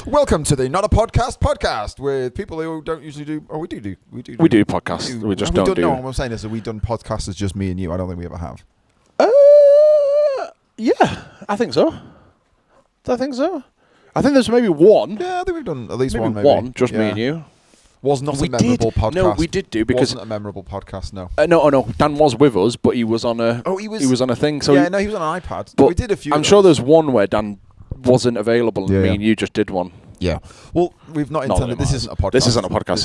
Welcome to the Not a Podcast with people who don't usually do. Oh, we do podcasts. We just don't do. No, what I'm saying is that we've done podcasts as just me and you. I don't think we ever have. Yeah, I think so. I think there's maybe one. Yeah, I think we've done at least maybe one. Maybe one, just me and you. Was not a memorable podcast. No, we did do because wasn't a memorable podcast. No. No. Dan was with us, but he was on a. Oh, he was on a thing. So he was on an iPad. But we did a few. I'm sure there's one where Dan wasn't available, and me and you just did one. Yeah. Well, we've not intended. This isn't a podcast. This isn't a podcast.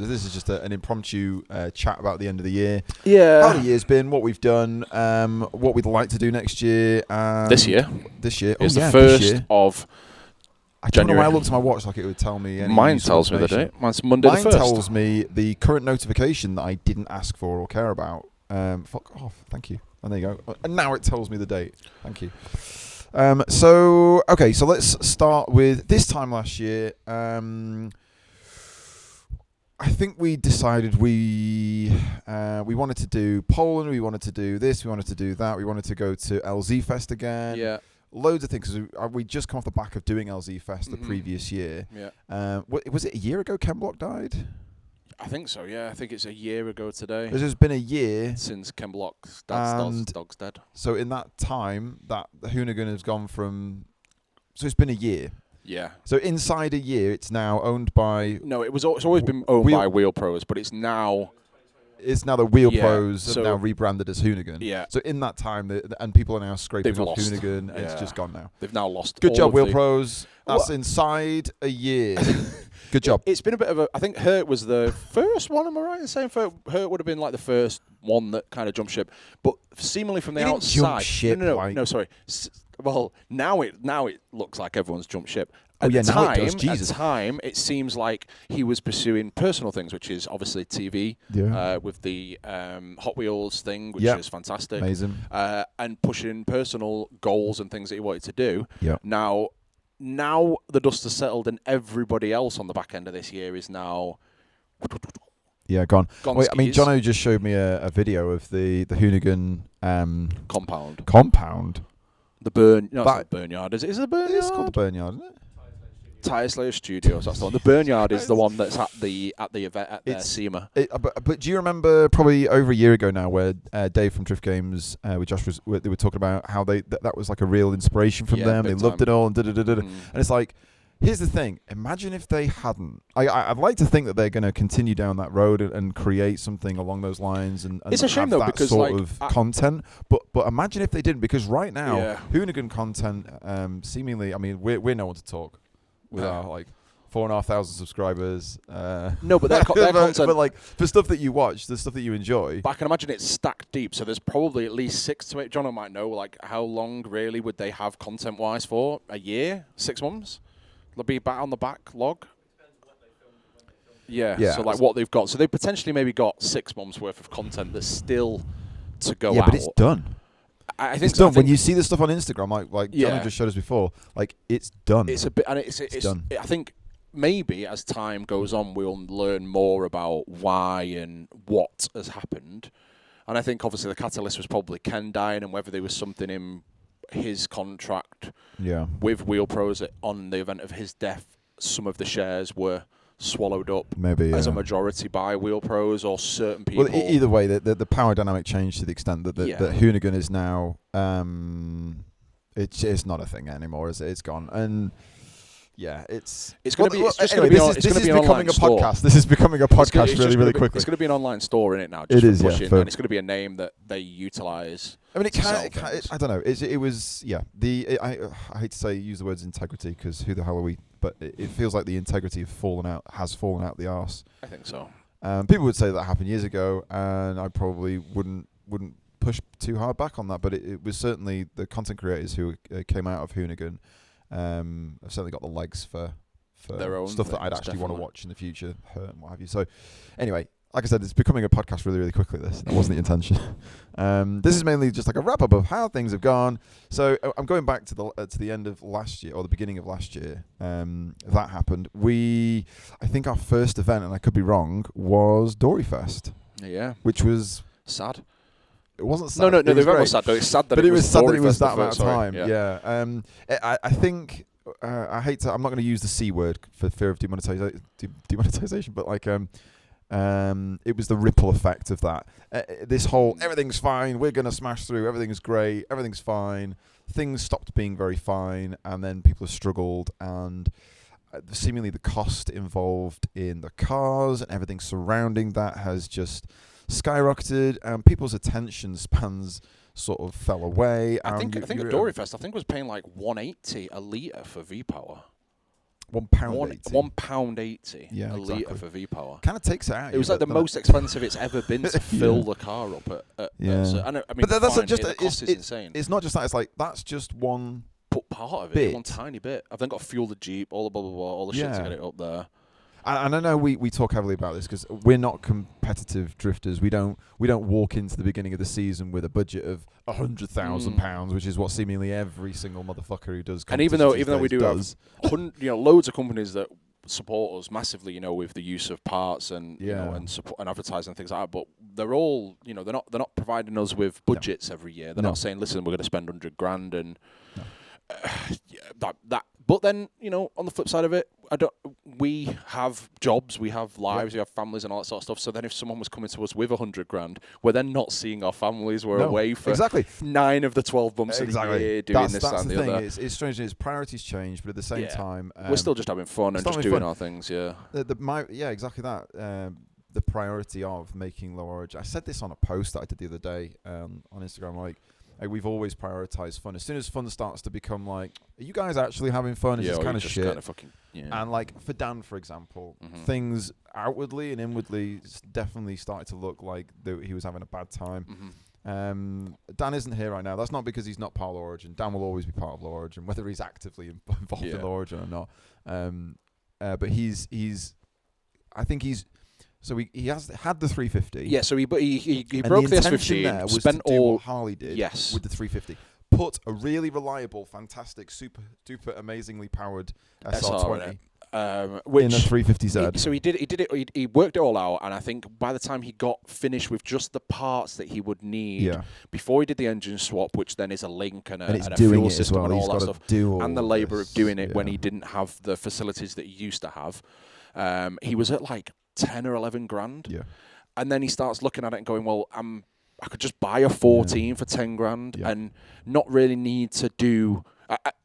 This is just an impromptu chat about the end of the year. Yeah. How the year's been, what we've done, what we'd like to do next year. This year. It's the first of. I don't know why I looked at my watch like it would tell me. Mine tells me the date. Mine's Monday the 1st. Mine tells me the current notification that I didn't ask for or care about. Fuck off. Thank you. And there you go. And now it tells me the date. Thank you. So let's start with this time last year. I think we decided we wanted to do Poland, we wanted to do this, we wanted to do that, we wanted to go to LZ Fest again. Yeah. Loads of things. We just come off the back of doing LZ Fest the previous year. Yeah. Was it a year ago Ken Block died? I think so, yeah. I think it's a year ago today. It's been a year since Ken Block's dog's dead. So in that time, that the Hoonigan has gone from... So it's been a year. Yeah. So inside a year, it's now owned by... No, it's always been owned by Wheelpros, but it's now... It's now the Wheelpros have now rebranded as Hoonigan. Yeah. So in that time, and people are now scraping off Hoonigan, and it's just gone now. They've now lost. Good job, Wheelpros. That's inside a year. Good job. It's been a bit of a... I think Hurt was the first one, am I right in saying? Hurt would have been like the first one that kind of jumped ship. But seemingly from the outside... Jump ship, No, sorry. Well, now it looks like everyone's jumped ship. Now it does. At the time, it seems like he was pursuing personal things, which is obviously TV, with the Hot Wheels thing, which is fantastic. Amazing. And pushing personal goals and things that he wanted to do. Yeah. Now the dust has settled, and everybody else on the back end of this year is now... gone. Wait, I mean, Jono just showed me a video of the Hoonigan... Compound? The burn... No, it's not the Burnyard. Is it the Burnyard? It's called the Burnyard, isn't it? Tire Slayer Studios, that's the one. The Burnyard is the one that's at the event at SEMA. But do you remember probably over a year ago now where Dave from Drift Games with Josh they were talking about how that was like a real inspiration from them. They loved it all and and it's like, here's the thing. Imagine if they hadn't. I'd like to think that they're going to continue down that road and create something along those lines and it's a shame have though that because sort of content. But imagine if they didn't, because right now Hoonigan content seemingly. I mean, we're no one to talk. With our 4,500 subscribers. No, but their content. But like for stuff that you watch, the stuff that you enjoy. But I can imagine it's stacked deep. So there's probably at least 6 to 8. John might know like how long really would they have content wise for? A year? 6 months? They'll be back on the backlog. Yeah. So like what they've got. So they potentially maybe got 6 months worth of content that's still to go out. Yeah, but it's done. I think it's done. When you see the stuff on Instagram, like Johnny just showed us before, like it's done. It's a bit, and it's done. I think maybe as time goes on, we'll learn more about why and what has happened. And I think obviously the catalyst was probably Ken dying, and whether there was something in his contract with Wheelpros on the event of his death, some of the shares were swallowed up as a majority by Wheelpros or certain people. Well, either way, the power dynamic changed to the extent that Hoonigan is now it's not a thing anymore. It's gone, and it's going to be. This is becoming a podcast. This is becoming a podcast really quickly. It's going to be an online store in it now. It is, and it's going to be a name that they utilize. I mean, I don't know. It was I hate to use the words integrity because who the hell are we? But it feels like the integrity has fallen out the arse. I think so. People would say that happened years ago, and I probably wouldn't push too hard back on that. But it was certainly the content creators who came out of Hoonigan have certainly got the legs for their own stuff that I'd actually want to watch in the future, and what have you. So anyway, like I said, it's becoming a podcast really quickly. That wasn't the intention. This is mainly just like a wrap up of how things have gone. So I'm going back to the end of last year or the beginning of last year. That happened. I think our first event, and I could be wrong, was Dory Fest. Yeah, which was sad. It wasn't sad. No, they were sad. Though. It's sad that it was sad that it was that amount of time. Yeah. I think I hate to. I'm not going to use the C word for fear of demonetization, but like it was the ripple effect of that. This whole everything's fine, we're going to smash through, everything's great, everything's fine. Things stopped being very fine, and then people have struggled, and seemingly the cost involved in the cars and everything surrounding that has just skyrocketed, and people's attention spans sort of fell away. I think at Doryfest, I think was paying like £1.80 a litre for V-Power. £1.80. Yeah, a litre for V-Power. Kind of takes it out. It was like the most expensive it's ever been to fill the car up at I mean, but that's fine, the cost is insane. It's not just that. It's like that's just one part of it, one tiny bit. I've then got to fuel the Jeep, all the blah blah blah, all the shit to get it up there. And I know we talk heavily about this because we're not competitive drifters. We don't walk into the beginning of the season with a budget of £100,000, which is what seemingly every single motherfucker who does. And even though we do have loads of companies that support us massively, with the use of parts and and support and advertising and things like that, but they're all they're not providing us with budgets every year. They're not saying, listen, we're going to spend £100,000 and that. But then, on the flip side of it, we have jobs, we have lives, we have families and all that sort of stuff. So then if someone was coming to us with £100,000, we're then not seeing our families. We're away for 9 of the 12 months of the year doing this and the other. It's strange. His priorities change, but at the same time... we're still just having fun and just doing our things, exactly that. The priority of making low origin. I said this on a post that I did the other day on Instagram, like we've always prioritized fun. As soon as fun starts to become like, are you guys actually having fun? It's just kind of shit. Kind of fucking, And like for Dan, for example, things outwardly and inwardly definitely started to look like he was having a bad time. Dan isn't here right now. That's not because he's not part of Low Origin. Dan will always be part of Low Origin, whether he's actively involved in Low Origin or not. But I think he's. So he has had the 350. Yeah, so he broke the S15. There was spent to do all what Harley did with the 350. Put a really reliable, fantastic, super duper, amazingly powered SR20 in a 350Z. So he did it. He worked it all out, and I think by the time he got finished with just the parts that he would need before he did the engine swap, which then is a link and a fuel system and all that stuff, and the labour of doing it when he didn't have the facilities that he used to have, he was at like 10 or 11 grand. Yeah. And then he starts looking at it and going, well, I could just buy a 14 for 10 grand and not really need to do...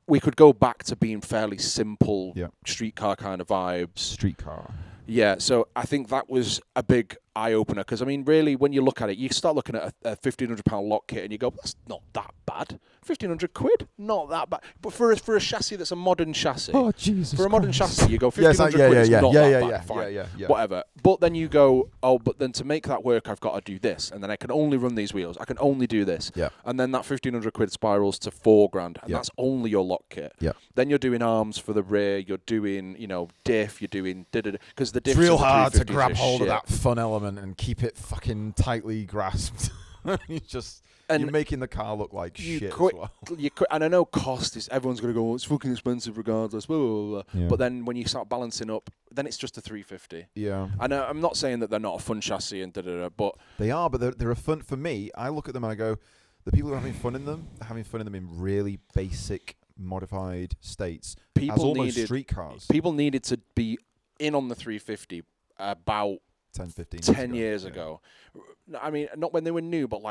we could go back to being fairly simple streetcar kind of vibes. Streetcar. Yeah, so I think that was a big eye-opener because, I mean, really, when you look at it, you start looking at a £1,500 lock kit and you go, that's not that bad. £1,500, not that bad. But for a chassis that's a modern chassis, for a modern chassis, you go £1,500 is not that bad. Fine, whatever. But then you go, but then to make that work, I've got to do this, and then I can only run these wheels. I can only do this, and then that £1,500 spirals to £4,000, and that's only your lock kit. Then you're doing arms for the rear. You're doing, diff. You're doing because the diff. It's real hard to grab hold of that fun element and keep it fucking tightly grasped. You're making the car look like shit as well. And I know cost is, everyone's going to go, it's fucking expensive regardless, blah, blah, blah. But then when you start balancing up, then it's just a 350. Yeah. And I'm not saying that they're not a fun chassis and but... They are, but they're a fun... For me, I look at them and I go, the people who are having fun in them, they're having fun in them in really basic, modified states. Street cars. People needed to be in on the 350 about 10 years ago. I mean, not when they were new, but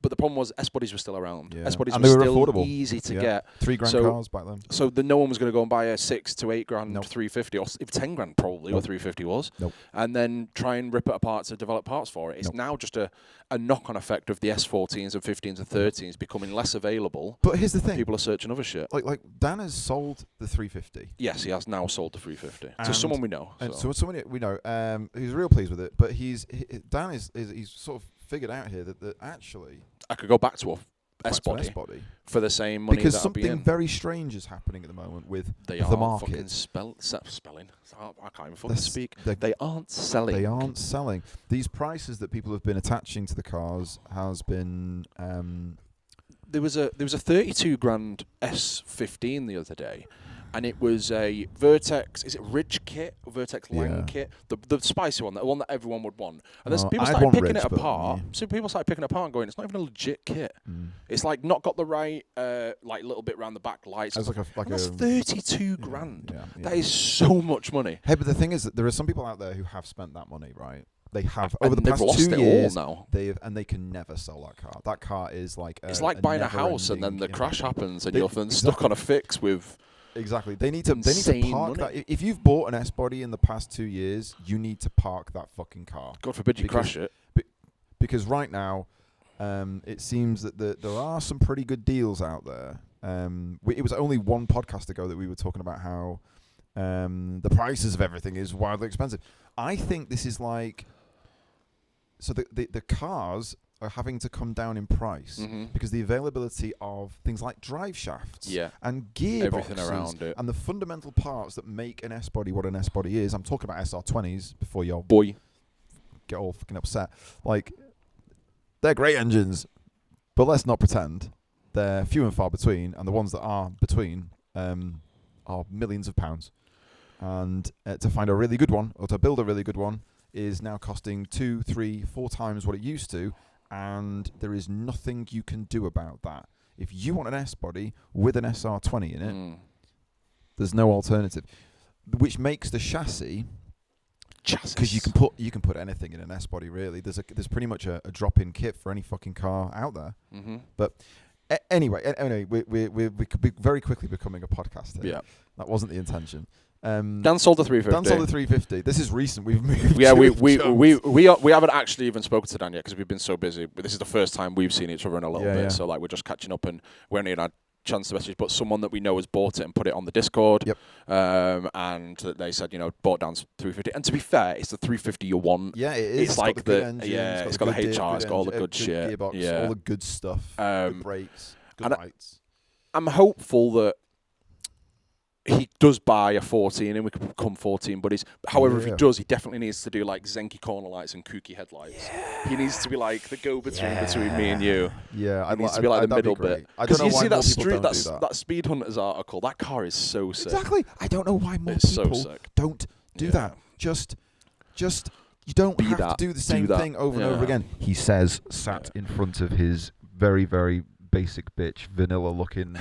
the problem was S-bodies were still around. Yeah. S-bodies and were they were still affordable. Easy to get. £3,000 cars back then. So no one was going to go and buy a 6 to 8 grand 350, or if 10 grand probably, or 350 was, and then try and rip it apart to develop parts for it. It's now just a knock-on effect of the S14s and 15s and 13s becoming less available. But here's the thing: people are searching other shit. Like Dan has sold the 350. Yes, he has now sold the 350 to someone we know. So someone we know, who's real pleased with it. But Dan is he's sort of figured out here that actually I could go back to a S-body for the same money because something very strange is happening at the moment with the market. Spelling. I can't even fucking speak. They aren't selling. They aren't selling. These prices that people have been attaching to the cars has been. There was a 32 grand S15 the other day, and it was a Vertex. Is it Ridge kit or Vertex Lang kit? The spicy one, the one that everyone would want. And then people started picking it apart. So people started picking it apart and going, "It's not even a legit kit. It's like not got the right like little bit around the back lights." That's that's 32 grand. Yeah. That is so much money. Hey, but the thing is that there are some people out there who have spent that money, right? They have over the past lost 2 it years. all now. They can never sell that car. That car is like it's like buying a house and then the crash happens and you're then stuck on a fix with. Exactly. They need to park money. that. If you've bought an S body in the past 2 years, you need to park that fucking car. God forbid you crash it. Because right now, it seems that there are some pretty good deals out there. It was only one podcast ago that we were talking about how the prices of everything is wildly expensive. I think this is like. So the cars are having to come down in price because the availability of things like drive shafts and gearboxes everything around it. And the fundamental parts that make an S-body what an S-body is. I'm talking about SR20s before you get all fucking upset. Like, they're great engines, but let's not pretend. They're few and far between, and the ones that are between are millions of pounds. And to find a really good one, or to build a really good one, is now costing 2, 3, 4 times what it used to, and there is nothing you can do about that. If you want an S-body with an SR20 in it, there's no alternative, which makes the chassis, because you can put anything in an S-body really. There's pretty much a drop-in kit for any fucking car out there. But anyway, we're very quickly becoming a podcast here. Yeah, that wasn't the intention. Dan sold the 350. Dan sold the 350. This is recent. We've moved. Yeah, we haven't actually even spoken to Dan yet because we've been so busy. But this is the first time we've seen each other in a little bit. So like we're just catching up, and we only had a chance to message. But someone that we know has bought it and put it on the Discord. Yep. And they said, bought Dan's 350. And to be fair, it's the 350 you want. Yeah, it is. It's like the engine, it's got the HR, it's got all the good shit. Gearbox, all the good stuff. Good brakes, good lights. I'm hopeful that he does buy a 14 and we could become 14 buddies. However, if he does, he definitely needs to do like Zenki corner lights and kooky headlights. Yeah. He needs to be like the go-between between me and you. Yeah, he needs to be like the middle bit. Because you see that Speed Hunters article, that car is so sick. Exactly. I don't know why more people don't do that. Just you don't have to do the same thing over and over again. He says, sat in front of his very, very basic bitch, vanilla-looking...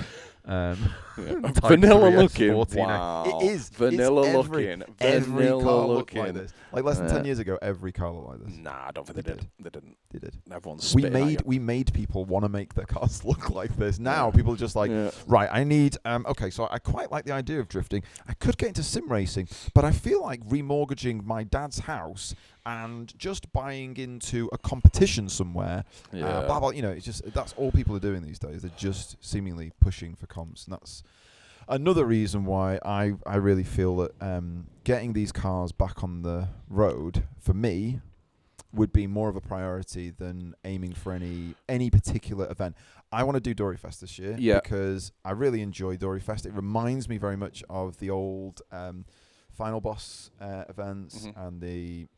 vanilla looking. Wow. It is vanilla looking. Every car looked like this. Like less than 10 years ago, every car looked like this. Nah, I don't think they did. They didn't. They did. Everyone's spitting we made people want to make their cars look like this. Now people are just like, right, I need. Okay, so I quite like the idea of drifting. I could get into sim racing, but I feel like remortgaging my dad's house and just buying into a competition somewhere. Blah blah. It's just that's all people are doing these days. They're just seemingly pushing for comps, and that's another reason why I really feel that getting these cars back on the road for me would be more of a priority than aiming for any particular event. I want to do Dory Fest this year because I really enjoy Dory Fest. It reminds me very much of the old Final Boss events and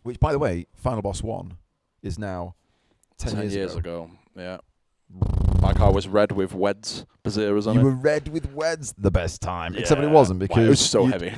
which, by the way, Final Boss 1 is now 10 years ago. Yeah. My car was red with Weds Baziras on it. You were red with Weds the best time, except it wasn't because it was so heavy.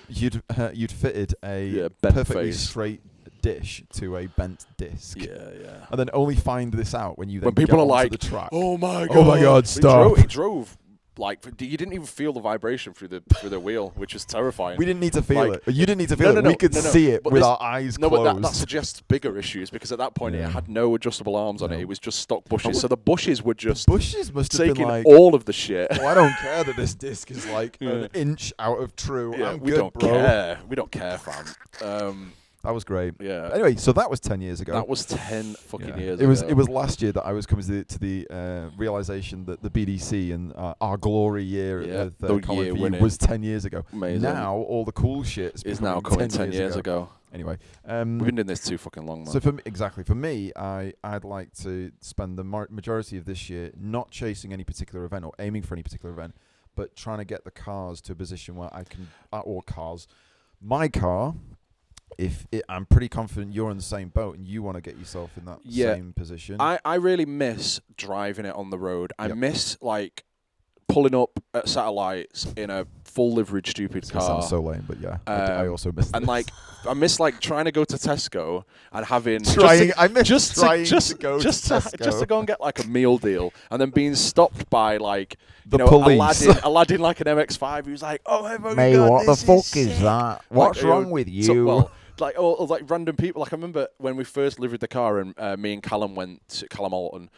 You'd fitted a perfectly straight dish to a bent disc. Yeah. And then only find this out when people are like, the track. "Oh my god, stop!" He drove. Like you didn't even feel the vibration through the wheel, which was terrifying. We didn't need to feel it. You didn't need to feel it. We could see it with our eyes closed. No, but that suggests bigger issues because at that point it had no adjustable arms on it. It was just stock bushes. So the bushes were just must have taking been like all of the shit. Well, I don't care that this disc is like an inch out of true. Yeah, we don't care. We don't care, fam. That was great. Yeah. Anyway, so that was 10 years ago. That was 10 fucking years ago. It was last year that I was coming to the realization that the BDC and our glory year of the Common View was 10 years ago. Amazing. Now all the cool shit is now coming 10 years ago. Anyway, we've been doing this too fucking long, man. So for me, I'd like to spend the majority of this year not chasing any particular event or aiming for any particular event, but trying to get the cars to a position where I can, my car. I'm pretty confident you're in the same boat and you want to get yourself in that same position. I really miss driving it on the road. I miss like pulling up at Satellites in a full liveried stupid car. Sounds so lame, but yeah, I also miss. And like, I miss like trying to go to Tesco and having just to go to go and get like a meal deal, and then being stopped by like the police. Aladdin like an MX-5. He was like, "Oh, mate, what the fuck is that? What's wrong with you?" So, or like random people. Like I remember when we first lived the car, and me and Callum went to Callum Alton.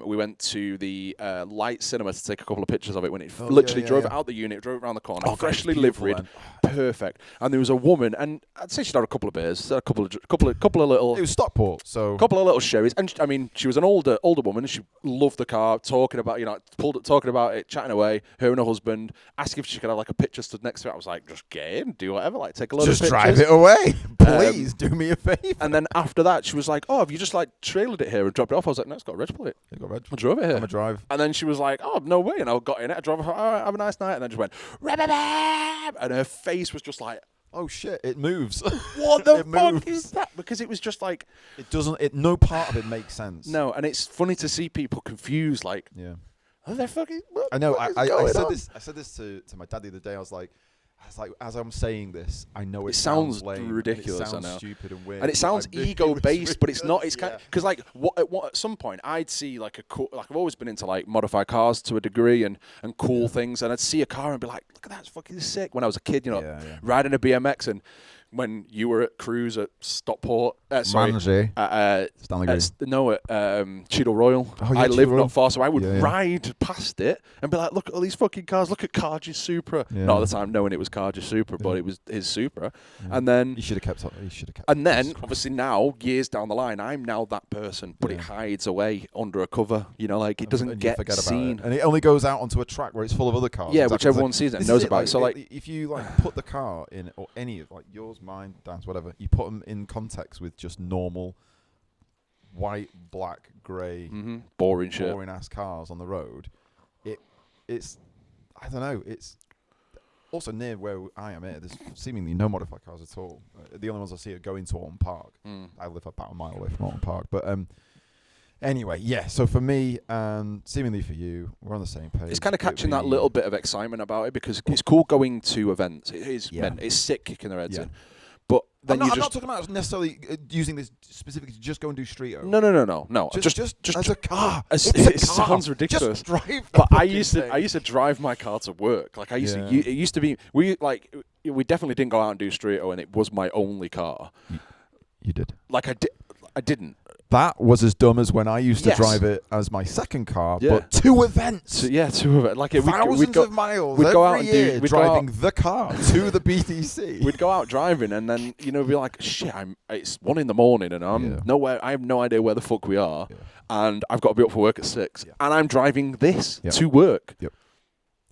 We went to the Light Cinema to take a couple of pictures of it when it literally drove it out the unit, drove it around the corner, freshly liveried, perfect. And there was a woman, and I'd say she'd had a couple of beers, a couple of little. It was Stockport, so a couple of little sherries, and I mean, she was an older woman. She loved the car, talking about talking about it, chatting away. Her and her husband asked if she could have like a picture stood next to it. I was like, just get in, do whatever, like take a load of pictures. Just drive it away, please. Do me a favour. And then after that, she was like, "Oh, have you just like trailered it here and dropped it off?" I was like, "No, it's got a reg plate." I drove it here. I'm a drive. And then she was like, "Oh, no way." And I got in it. I drove. All right, have a nice night. And then just went, "Rababab," and her face was just like, "Oh shit, it moves." What the fuck is that? Because it was just like it doesn't. No part of it makes sense. No, and it's funny to see people confused. Like, oh, they're fucking. I know. I said this to my dad the other day. I was like, as I'm saying this, I know it sounds lame, ridiculous. It sounds I know. stupid and weird, and it sounds ego-based, but it's not. It's kind because like at some point I'd see like like I've always been into like modified cars to a degree and cool things, and I'd see a car and be like, look at that, it's fucking sick. When I was a kid, riding a BMX, and when you were at Cruise at Stockport, Stanley Green. At Cheadle Royal. I lived not far, so I would ride past it and be like, look at all these fucking cars, look at Carge's Supra. Not at the time knowing it was Carge's Supra, but it was his Supra. And then you should have kept. And then obviously now, years down the line, I'm now that person, but it hides away under a cover. You know, like it doesn't get seen, and it only goes out onto a track where it's full of other cars. Yeah, which everyone sees and knows about. So like, if you like put the car in, or any of like yours, mine, Dan's, whatever, you put them in context with just normal white, black, grey, boring ass cars on the road. It's I don't know. It's also near where I am here. There's seemingly no modified cars at all. The only ones I see are going to Orton Park. I live about a mile away from Orton Park, but anyway, yeah. So for me, seemingly for you, we're on the same page. It's kind of catching that little bit of excitement about it because it's cool going to events. It is, it's sick kicking their heads in. But then I'm not talking about necessarily using this specifically to just go and do streeto. No. Just as a car. It sounds ridiculous. Just drive. But I used to drive my car to work. Like I used to. It used to be we definitely didn't go out and do streeto, and it was my only car. You did. Like I didn't. That was as dumb as when I used to drive it as my second car, but two events. Two events. Like thousands of miles. We'd go out and do driving the car to the BTC. We'd go out driving and then be like, shit, it's 1 a.m. and I'm nowhere. I have no idea where the fuck we are, and I've got to be up for work at 6, and I'm driving this to work. Yep.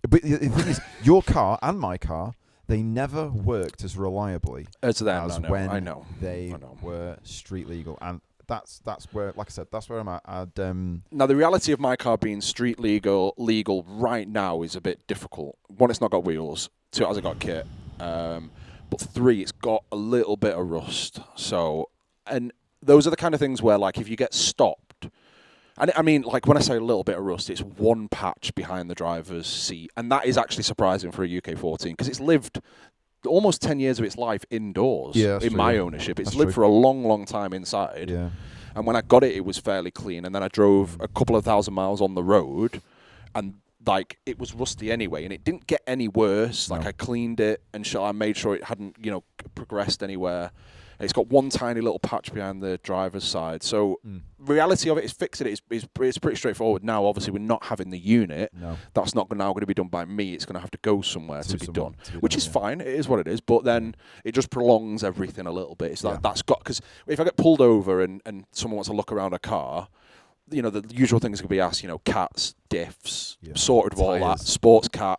But the thing is, your car and my car, they never worked as reliably as when they were street legal. And that's where, like I said, that's where I'm at. Now, the reality of my car being street legal right now is a bit difficult. 1, it's not got wheels. 2, it hasn't got kit. But 3, it's got a little bit of rust. So, and those are the kind of things where, like, if you get stopped, and I mean, like, when I say a little bit of rust, it's 1 patch behind the driver's seat. And that is actually surprising for a UK14 because it's lived almost 10 years of its life indoors in my ownership. It's lived for a long, long time inside. Yeah. And when I got it, it was fairly clean. And then I drove a couple of thousand miles on the road, and like it was rusty anyway, and it didn't get any worse. Like I cleaned it and I made sure it hadn't, progressed anywhere. It's got 1 tiny little patch behind the driver's side. So reality of it is fixing it is pretty straightforward. Now, obviously, we're not having the unit. No. That's not now going to be done by me. It's going to have to go somewhere to be done, which is fine. It is what it is. But then it just prolongs everything a little bit. It's like that's got, because if I get pulled over and someone wants to look around a car, the usual things could be asked, cats, diffs, sorted of all that, sports cat,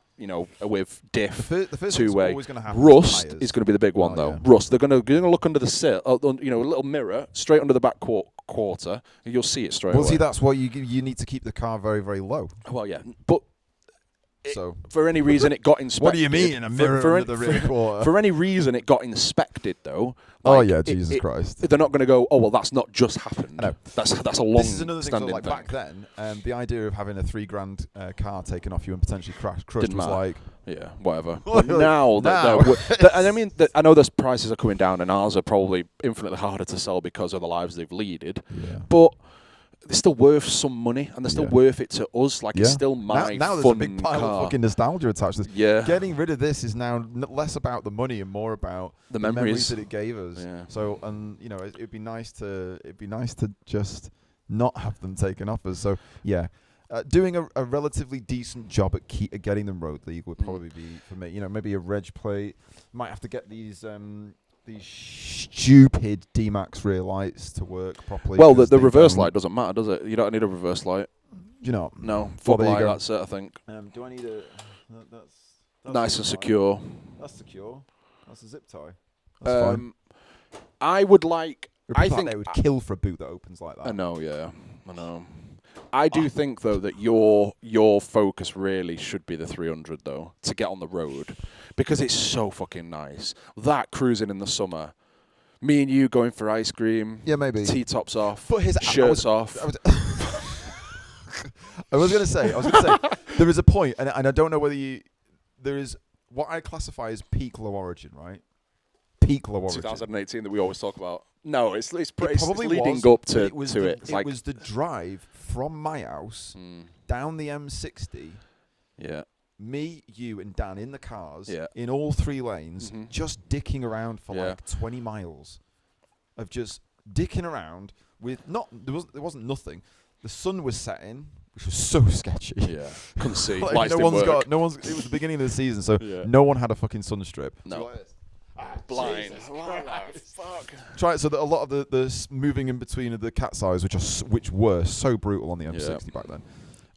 with diff, the first two-way. Always gonna happen. Rust is going to be the big one, though. Yeah. Rust. They're going to look under the sill, a little mirror straight under the back quarter, and you'll see it straight away. Well, see, that's why you need to keep the car very, very low. Well, yeah, but So for any reason it got inspected. what do you mean a mirror under the rear quarter? For any reason it got inspected though. Oh yeah, Jesus Christ! They're not going to go. Oh well, that's not just happened. I know. That's a long. This is another thing. So like thing. back then, the idea of having a $3,000 car taken off you and potentially crushed Didn't was matter. like, yeah, whatever. But now, and I mean, I know the prices are coming down, and ours are probably infinitely harder to sell because of the lives they've leaded. Yeah. But they're still worth some money, and they're still worth it to us. Like, it's still my now there's fun a big pile car. of fucking nostalgia attached to this. Yeah. Getting rid of this is now less about the money and more about The memories memories that it gave us. Yeah. So, and you know, it'd be nice to just not have them taken off us. So, yeah. Doing a relatively decent job at getting them road league would probably be for me. You know, maybe a reg plate. Might have to get these stupid D-Max rear lights to work properly. Well, the reverse light doesn't matter, does it? You don't need a reverse light. Do you not? No, Well, there you light, go. that's it, I think. Do I need a? That's Nice and secure. That's secure. That's a zip tie. That's fine. I would like. I think they would kill for a boot that opens like that. I know, yeah, I know. I do think though that your focus really should be the 300 though to get on the road because it's so fucking nice. That cruising in the summer, me and you going for ice cream, Yeah, maybe. T-tops off, But shirts off. I was going to say, there is a point, and I don't know whether there is what I classify as peak low origin, right? Peak low origin. 2018 that we always talk about. No, it's Probably leading was, up to it. Was to the, it. It's it like, was the drive from my house down the M60. yeah. Me, you, and Dan in the cars Yeah. in all 3 lanes, just dicking around for Yeah. like 20 miles of just dicking around with there wasn't nothing. The sun was setting, which was so sketchy. Yeah, couldn't see. Like, Lights didn't work. it was the beginning of the season, so Yeah. no one had a fucking sun strip. No. Blind. Fuck. Try it so that a lot of the moving in between of the cat's eyes, which were so brutal on the M60 back then.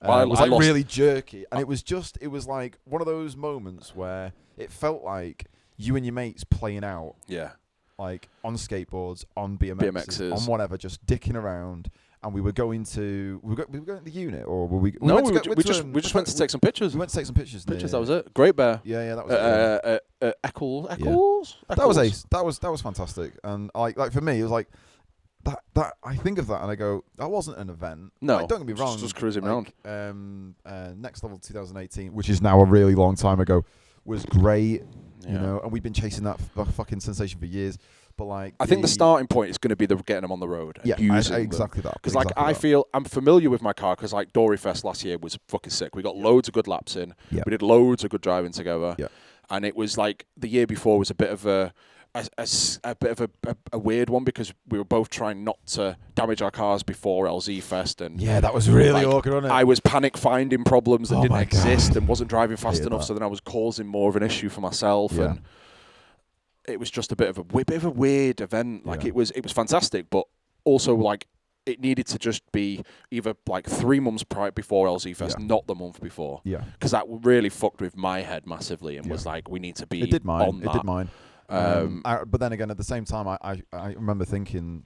Well, It was I like lost- really jerky, and it was like one of those moments where it felt like you and your mates playing out, Yeah. like on skateboards, on BMXs, on whatever, just dicking around. And we were going to the unit, or were we? No, we just went to take some pictures. We went to take some pictures. That was it. Great Bear. Yeah, that was it. Eccles. That was ace. That was fantastic. And like for me, it was like that. I think of that and I go, that wasn't an event. No, like, don't get me wrong. Just cruising around. Next Level 2018, which is now a really long time ago, was great. Yeah. You know, and we've been chasing that fucking sensation for years. But like, I think the starting point is going to be getting them on the road. And using exactly that. Because like I feel I'm familiar with my car because like Dory Fest last year was fucking sick. We got loads of good laps in. Yeah. We did loads of good driving together. Yeah. And it was like the year before was a bit of a weird one because we were both trying not to damage our cars before LZ Fest, and yeah, that was really like, awkward, wasn't it? I was panic finding problems that didn't exist God. and wasn't driving fast Hated enough, that. so then I was causing more of an issue for myself, and it was just a bit of a weird event. Like it was fantastic, but also like it needed to just be either like 3 months before LZ Fest, not the month before. Yeah, because that really fucked with my head massively, and was like, we need to be. It did mine. On that. It did mine. But then again, at the same time, I remember thinking,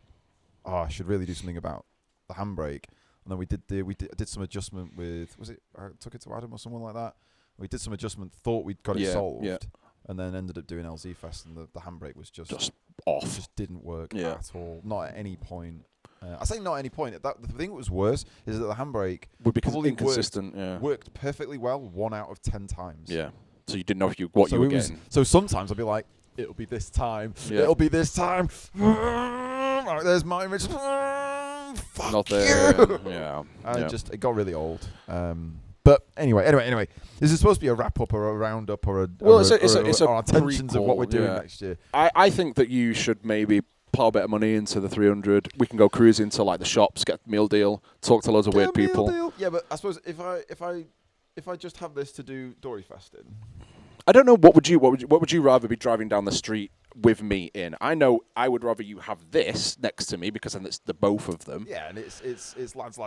I should really do something about the handbrake. And then we did some adjustment with, was it? I took it to Adam or someone like that. We did some adjustment, thought we'd got it solved, and then ended up doing LZ Fest, and the handbrake was just off. It just didn't work at all. Not at any point. I say not at any point. The thing that was worse is that the handbrake would be probably inconsistent. Worked perfectly well 1 out of 10 times. Yeah. So you didn't know what you were getting. So sometimes I'd be like, it'll be this time. Yeah. It'll be this time. Right, there's my image. Fuck Not there. you. Yeah. It got really old. But anyway, this is supposed to be a wrap up or a roundup or our intentions of what we're doing next year. I think that you should maybe plow a bit of money into the 300. We can go cruising to like the shops, get a meal deal, talk to loads of weird people. Deal. Yeah, but I suppose if I just have this to do Dory Fest in. I don't know what would you rather be driving down the street with me in? I know I would rather you have this next to me because then it's the both of them. Yeah, and it's lads.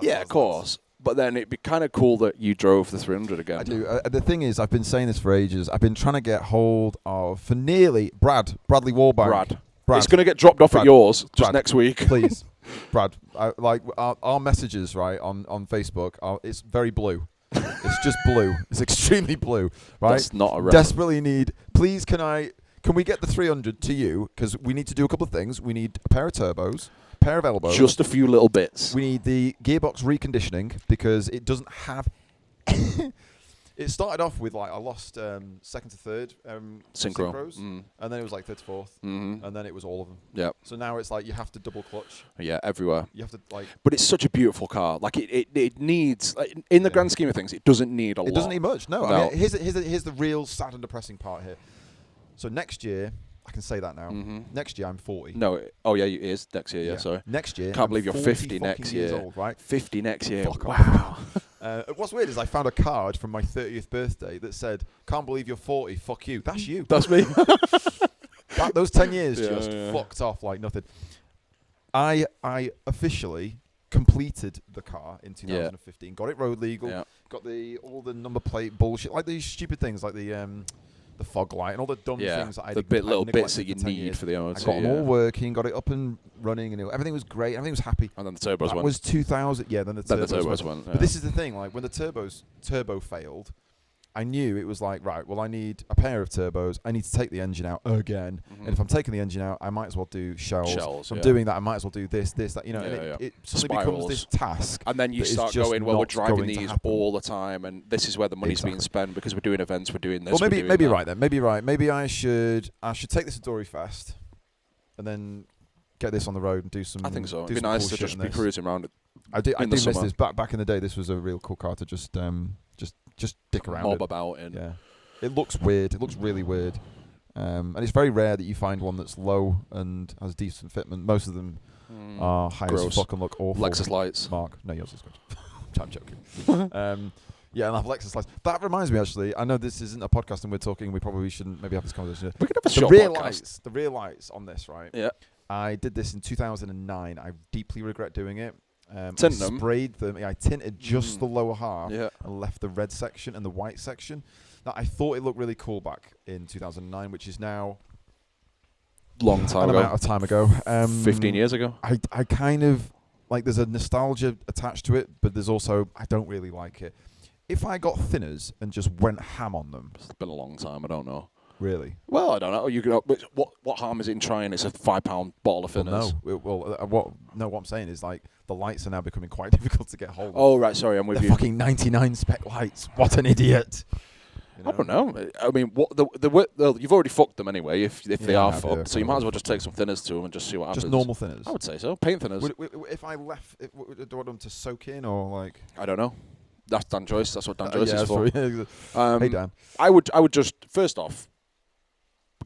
Yeah, of course. But then it'd be kind of cool that you drove the 300 again. I do. The thing is, I've been saying this for ages. I've been trying to get hold of for nearly Bradley Warbank. Brad. It's going to get dropped off at yours just next week. Please, Brad. Our messages right on Facebook it's very blue. It's just blue. It's extremely blue, right? That's not a Desperately need. Please, can we get the 300 to you? Because we need to do a couple of things. We need a pair of turbos, a pair of elbows. Just a few little bits. We need the gearbox reconditioning because it doesn't have. It started off with I lost second to third synchros, and then it was third to fourth, and then it was all of them. Yeah. So now it's you have to double clutch. Yeah, everywhere. You have to But it's such a beautiful car. It needs in the grand scheme of things, it doesn't need a lot. It doesn't need much. No. No. I mean, here's the real sad and depressing part here. So next year, I can say that now. Next year I'm 40. No. Oh yeah, it is next year. Yeah. Sorry. Next year. Can't believe you're 40 50 next years year. Old, right? 50 next year. Fuck wow. What's weird is I found a card from my 30th birthday that said, "Can't believe you're 40. Fuck you." That's you. That's me. Those 10 years just yeah. fucked off like nothing. I officially completed the car in 2015. Got it road legal. Yeah. Got all the number plate bullshit, these stupid things like the fog light and all the dumb things that little bits that you need for the MOT. I got them all working, got it up and running, and everything was great. Everything was happy. And then the turbos went. That was 2000. Yeah, then the turbos went. Yeah. But this is the thing, when the turbo failed, I knew it was right, well, I need a pair of turbos. I need to take the engine out again. And if I'm taking the engine out, I might as well do shells. If I'm doing that, I might as well do this, that, and it suddenly becomes this task. And then you start going, well, we're driving these all the time, and this is where the money's being spent because we're doing events, we're doing this. Well, maybe right then. Maybe right. Maybe I should take this to Dory Fest, and then get this on the road and do some. I think so. It'd be nice to just be cruising around it. I do miss this. Back in the day, this was a real cool car to just dick around. Mob about in. Yeah. It looks weird. It looks really weird. And it's very rare that you find one that's low and has decent fitment. Most of them are high as fuck and look awful. Lexus lights. Mark. No, yours is good. I'm joking. Yeah, and I have Lexus lights. That reminds me, actually, I know this isn't a podcast and we're talking, we probably shouldn't maybe have this conversation. We could have a short podcast. The rear lights on this, right? Yeah. I did this in 2009. I deeply regret doing it. Tint them. Sprayed them. Yeah, I tinted just the lower half and left the red section and the white section. Now, I thought it looked really cool back in 2009, which is now long time ago. Amount of time ago. 15 years ago. I kind of there's a nostalgia attached to it, but there's also I don't really like it. If I got thinners and just went ham on them, it's been a long time. I don't know. Really? Well, I don't know. You could. What harm is it in trying? It's a £5 bottle of thinners. What I'm saying is the lights are now becoming quite difficult to get hold of. Oh right, sorry, I'm with you. Fucking 99 spec lights. What an idiot. I don't know. I mean, you've already fucked them anyway. If they are fucked, so you might as well just take some thinners to them and just see what happens. Just normal thinners. I would say so. Paint thinners. If I left, do I want them to soak in or I don't know. That's Dan Joyce. That's what Dan Joyce is for. Hey Dan. I would just first off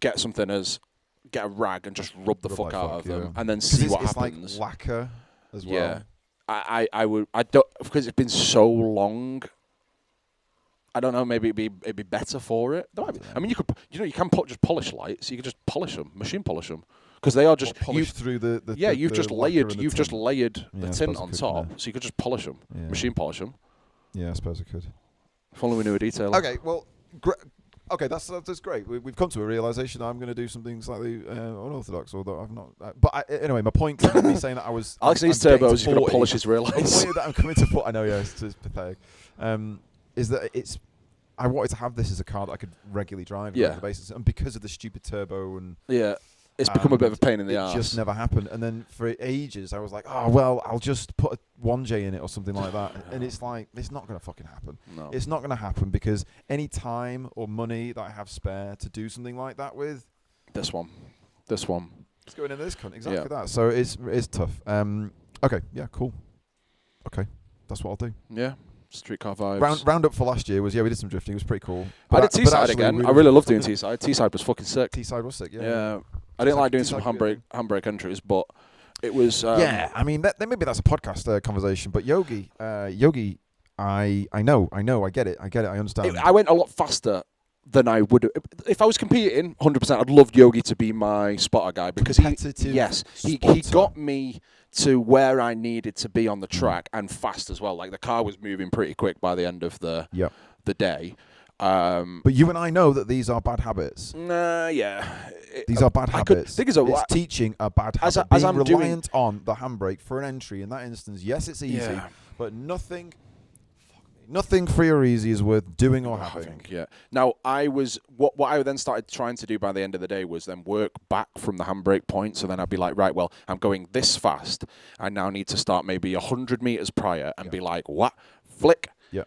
get some thinners, get a rag and just rub the fuck out of them, and then see what happens. It's like lacquer as well. Yeah, I would. I don't because it's been so long. I don't know. Maybe it'd be better for it. I mean, you can just polish lights. You could just polish them, machine polish them, because they are just polish through the you've just layered the tint on top, so you could just polish them, machine polish them. Yeah, I suppose I could. Follow me to a detail. Okay, well, okay, that's great. We've come to a realization that I'm going to do something slightly unorthodox, although I've not. Anyway, my point is me saying that I was. Alex needs turbos. He's going to polish his rear lights. The point that I'm coming to I know, yeah, it's pathetic. Is that I wanted to have this as a car that I could regularly drive on a regular basis, and because of the stupid turbo and it's become a bit of a pain in the ass. It just never happened, and then for ages I was like, oh well, I'll just put a 1J in it or something like that, and it's like it's not going to fucking happen. No. It's not going to happen because any time or money that I have spare to do something like that with, this one, it's going into this cunt exactly that. So it's tough. Okay, yeah, cool. Okay, that's what I'll do. Yeah. Streetcar vibes. Roundup for last year was we did some drifting. It was pretty cool. I did Teesside again. I really loved doing Teesside. Teesside was fucking sick. Teesside was sick. Yeah. I didn't like doing some handbrake entries, but it was. I mean, maybe that's a podcast conversation. But Yogi, I know, I get it, I understand. I went a lot faster than I would. If I was competing, 100%, I'd love Yogi to be my spotter guy because he got me to where I needed to be on the track and fast as well. Like the car was moving pretty quick by the end of the day. But you and I know that these are bad habits. These are bad habits. It's teaching a bad habit. Being reliant on the handbrake for an entry in that instance. Yes, it's easy, but nothing. Fuck me. Nothing free or easy is worth doing or I having. think, yeah. Now, what I then started trying to do by the end of the day was then work back from the handbrake point. So then I'd be like, right, well, I'm going this fast. I now need to start maybe 100 meters prior and be like, what? Flick. Yeah.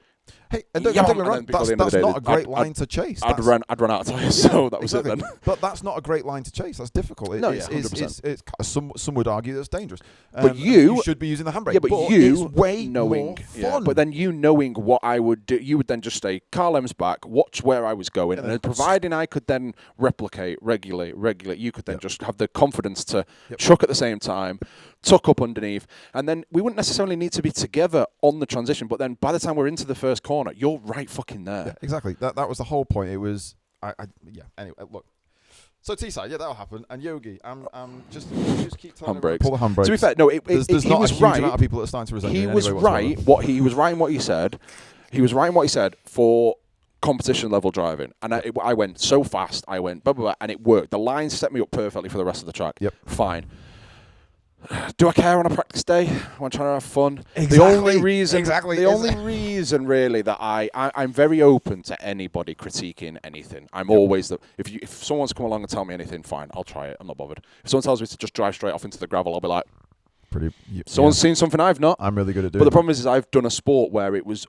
Hey, and don't Yeah, get me and wrong, then before the that's end of the day, not a great line to chase. I'd run out of tires, so that was exactly. it then. But that's not a great line to chase. That's difficult. No, it's, yeah, 100%. it's some would argue that's dangerous. But you should be using the handbrake. Yeah, but it's you way knowing, more fun. yeah, but then you knowing what I would do, you would then just stay car lamps back, watch where I was going, and then providing I could then replicate, regulate, you could then just have the confidence to chuck at the same time, tuck up underneath, and then we wouldn't necessarily need to be together on the transition, but then by the time we're into the first corner, you're right fucking there. Yeah, exactly. That was the whole point. It was, Anyway, look. So T-side, that'll happen. And Yogi, just keep telling Handbrakes. pull the handbrakes. To be fair, no, there's he not was a huge right. amount of people that are starting to resent He you was anyway right. He was right in what he said. He was right in what he said for competition level driving, and I went so fast. I went blah, blah, blah, and it worked. The line set me up perfectly for the rest of the track. Yep. Fine. Do I care on a practice day when I'm trying to have fun? Exactly. The only reason, Exactly. the only reason really that I'm very open to anybody critiquing anything. I'm always if someone's come along and tell me anything, fine, I'll try it. I'm not bothered. If someone tells me to just drive straight off into the gravel, I'll be like, someone's seen something I've not. I'm really good at doing. But the problem is I've done a sport where it was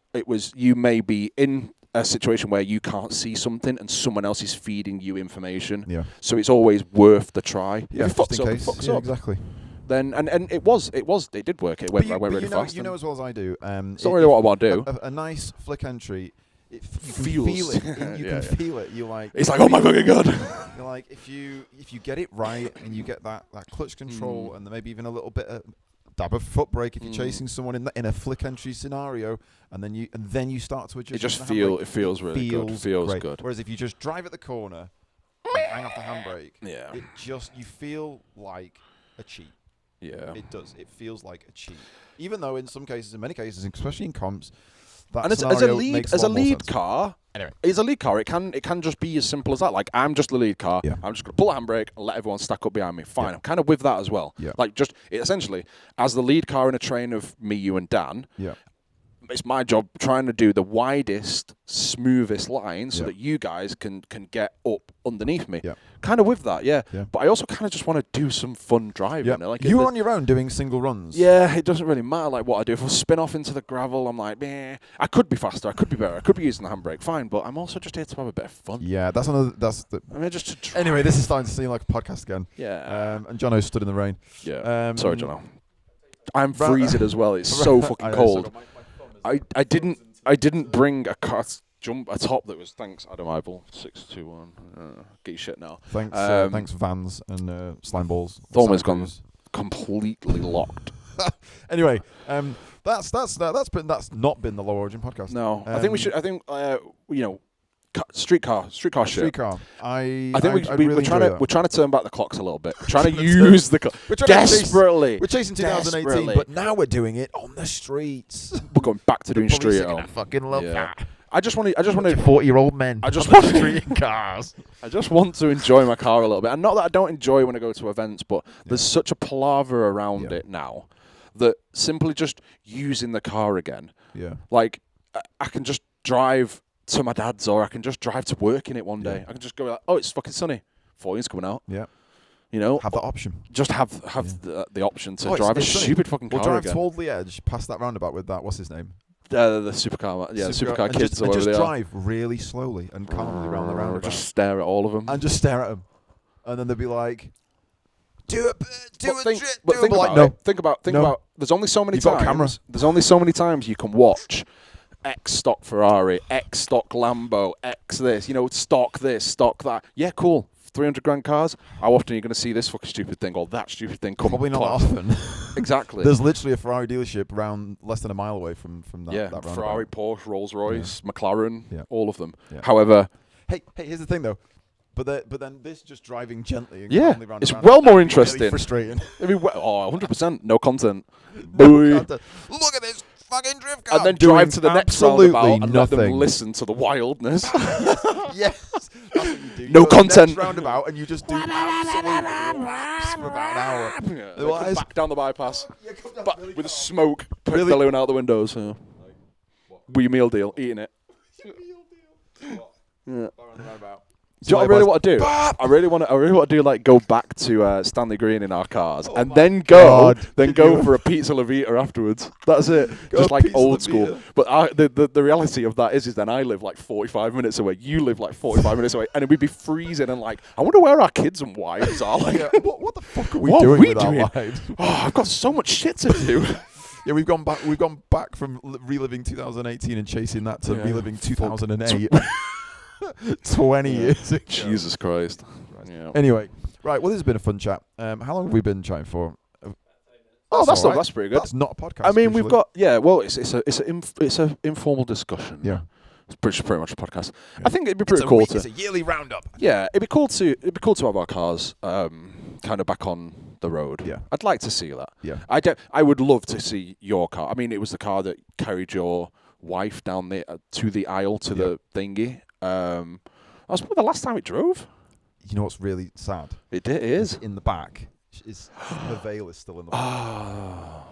you may be in a situation where you can't see something and someone else is feeding you information. Yeah. So it's always worth the try. Yeah, if it just fucks in up, case. it fucks Yeah, up. exactly. Then and it did work. It went really fast. You know as well as I do. It's not really what I want to do. A nice flick entry. You Feels. can feel it. You can feel it. You're like. It's like, oh my fucking god. You're like, if you get it right and you get that clutch control and maybe even a little bit of dab of foot brake if you're chasing someone in a flick entry scenario, and then you start to adjust. It feels really good. It feels great. good. Whereas if you just drive at the corner, and hang off the handbrake, you feel like a cheat. Yeah, it does. It feels like a cheat, even though in many cases, especially in comps, that and as a lead car, anyway, it's a lead car. It can just be as simple as that. Like I'm just the lead car. Yeah. I'm just gonna pull a handbrake and let everyone stack up behind me. Fine. I'm kind of with that as well. Yeah. Like just essentially as the lead car in a train of me, you, and Dan. Yeah. It's my job trying to do the widest, smoothest line so that you guys can get up underneath me. Yeah. Kind of with that, yeah. Yeah. But I also kind of just want to do some fun driving. Yeah. Like you were on your own doing single runs. Yeah, it doesn't really matter like what I do. If I spin off into the gravel, I'm like, meh. I could be faster, I could be better, I could be using the handbrake, fine. But I'm also just here to have a bit of fun. Yeah, I mean, just to try. Anyway, this is starting to seem like a podcast again. Yeah. And Jono stood in the rain. Yeah. Sorry, Jono. I'm freezing as well. It's so fucking cold. I didn't bring a top that was thanks Adam Eibel 621. Get your shit now. Thanks Vans and slime balls. Thorman's gone completely locked. Anyway, that's not been the Low Origin podcast. No, I think we should. I think streetcar shit. Streetcar. I think we're trying to turn back the clocks a little bit. We're trying to use the we're desperately. We're chasing 2018, but now we're doing it on the streets. We're going back to doing streeto. I fucking love that. I just want to 40-year-old men. I just want street cars. I just want to enjoy my car a little bit, and not that I don't enjoy when I go to events, but there's such a palaver around it now that simply just using the car again. Yeah. Like I can just drive to my dad's, or I can just drive to work in it one day. I can just go like, oh, it's fucking sunny. 14's coming out. Yeah. You know, have that option. Just have the option to drive a stupid fucking car again. We'll drive again. to Old the Edge, past that roundabout with that. What's his name? The supercar, the supercar kids. And just drive really slowly and calmly around the roundabout. Just stare at all of them. And just stare at them, and then they'll be like, "Do a think about. There's only so many times. There's only so many times you can watch X stock Ferrari, X stock Lambo, X this. Stock this, stock that. Yeah, cool. 300 grand cars. How often are you going to see this fucking stupid thing or that stupid thing come? Probably not often. Exactly. There's literally a Ferrari dealership around less than a mile away from that. Yeah, that Ferrari, Porsche, Rolls Royce, McLaren, all of them. Yeah. However, hey, here's the thing though. But then this just driving gently and calmly round it's around, well more interesting. Really frustrating. 100%. No content. No content. Look at this fucking drift car. And then drive to the next roundabout and let them listen to the wildness. Yes. That's what you do. No content. Next roundabout and you just do absolute laps for about an hour. Back down the bypass. With the smoke billowing out the windows. Wee meal deal, eating it. Yeah. Do you know what I Later, really boys. want to do? Bop! I really want to do like go back to Stanley Green in our cars, and my then God. then Can go you- for a pizza La Vita afterwards. That's it, Go just like Pizza old La school. Vita. But the reality of that is then I live like 45 minutes away. You live like 45 minutes away, and we'd be freezing and like, I wonder where our kids and wives are. Like, Yeah, what the fuck are we What are doing we with doing? our lives? oh, I've got so much shit to do. Yeah, we've gone back from reliving 2018 and chasing that to Yeah. reliving Fuck. 2008. 20 years ago. Jesus Christ. Yeah. Anyway, right. Well, this has been a fun chat. How long have we been chatting for? Oh, that's all right. that's pretty good. That's not a podcast. I mean, we've usually. got well, it's a informal discussion. Yeah. It's pretty much a podcast. Yeah. I think it'd be pretty cool It's to a yearly roundup. yeah, it'd be cool to have our cars kind of back on the road. Yeah. I'd like to see that. Yeah. I would love to see your car. I mean, it was the car that carried your wife down the to the aisle to the thingy. That was probably the last time it drove. You know what's really sad? It is. In the back. Her veil is still in the back. Oh.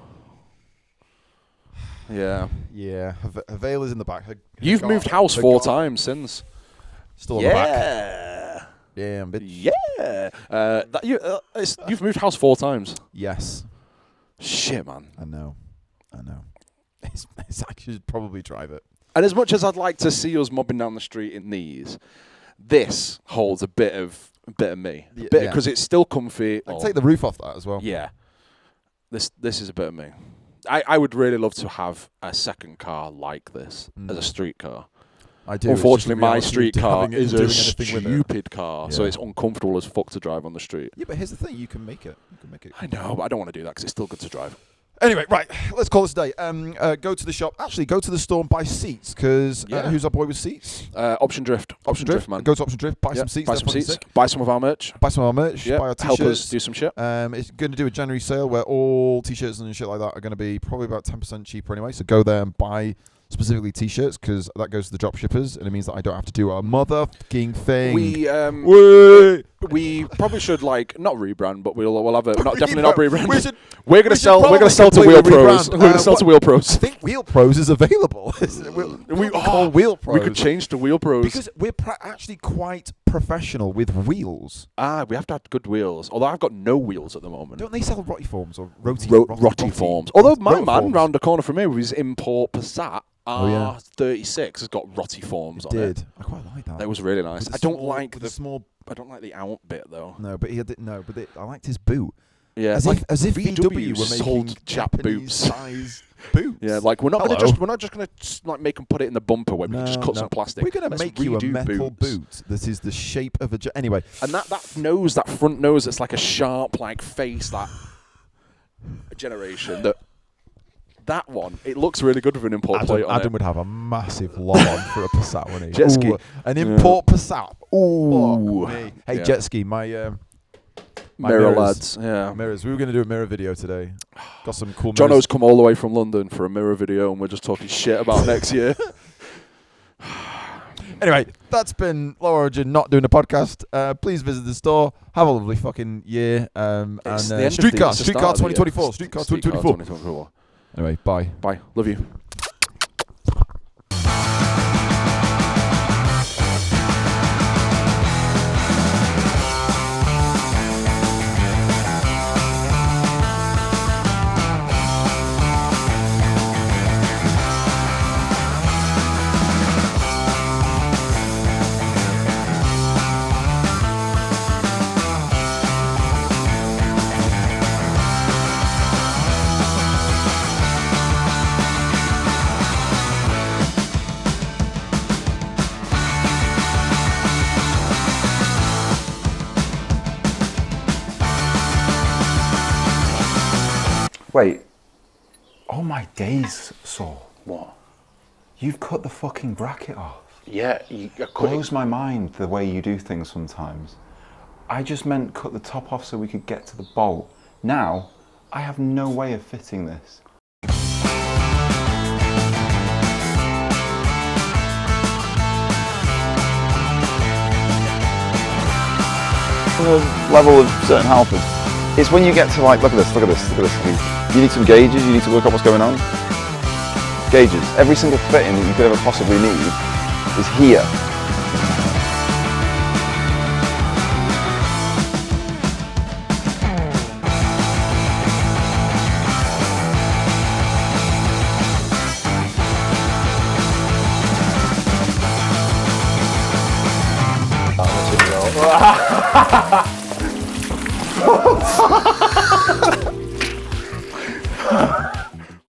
Yeah. Yeah, her veil is in the back. Her You've gar- moved house her 4 gar- times since. Still in the back. Yeah. Damn, bitch. Yeah. You've moved house 4 times. Yes. Shit, man. I know. It's I should probably drive it. And as much as I'd like to see us mobbing down the street in these, this holds a bit of me. Yeah. Because it's still comfy. I can take the roof off that as well. Yeah. This is a bit of me. I would really love to have a second car like this as a street car. I do. Unfortunately, my street car having it is and a doing anything with it. stupid car, so Yeah. it's uncomfortable as fuck to drive on the street. Yeah, but here's the thing: you can make it. I know, but I don't want to do that because it's still good to drive. Anyway, right. Let's call this a day. Go to the shop. Actually, go to the store and buy seats because Yeah. who's our boy with seats? Option Drift. Option Drift, man. Go to Option Drift. Buy Yeah, some seats. Buy they're some fucking seats. sick. Buy some of our merch. Buy some of our merch. Yeah. Buy our Help t-shirts. us do some shit. It's going to do a January sale where all t-shirts and shit like that are going to be probably about 10% cheaper anyway. So go there and buy specifically t-shirts because that goes to the drop shippers and it means that I don't have to do a motherfucking thing. We probably should like not rebrand, but we'll have a definitely Rebrand. not rebrand. We should- We're gonna we should sell to probably Wheelpros. completely rebrand. We're gonna sell to I Wheelpros. think Wheelpros is available. we call Wheelpros. We could change to Wheelpros because we're actually quite professional with wheels. we have to have good wheels. Although I've got no wheels at the moment. Don't they sell rotiforms or roti Rotiforms. Although my man rotiforms. round the corner from me with his import Passat Oh, yeah. R36 has got rotiforms on it. I quite like that. That was really nice. With I the don't small- like with the small. I don't like the out bit though. No, but he had I liked his boot. Yeah, As if VW were sold making chap Japanese boots. size boots. Yeah, like we're not Hello. just gonna like make them put it in the bumper where we can just cut some plastic. We're gonna Let's make you a redo metal boots. boot that is the shape of a. Anyway, And that front nose that's like a sharp like face, that generation, that one, it looks really good with an import plate on Adam it. would have a massive lob on for a Passat, wouldn't he? Jet ski. Ooh, an import Passat. Ooh. Fuck me. Hey, Yeah. jet ski, my Mirror mirrors. lads, yeah. Mirrors. We were going to do a mirror video today. Got some cool Jono's mirrors. come all the way from London for a mirror video, and we're just talking shit about next year. Anyway, that's been Low Origin not doing a podcast. Please visit the store. Have a lovely fucking year. And It's the end of Streetcar it's the start of the year. 2024. Streetcar 2024. Anyway, bye. Bye. Love you. Wait. Oh my days, Saul. What? You've cut the fucking bracket off. Yeah, you Blows my mind the way you do things sometimes. I just meant cut the top off so we could get to the bolt. Now, I have no way of fitting this. The level of certain helpers. It's when you get to like, look at this. You need some gauges, you need to work out what's going on. gauges. Every single fitting that you could ever possibly need is here.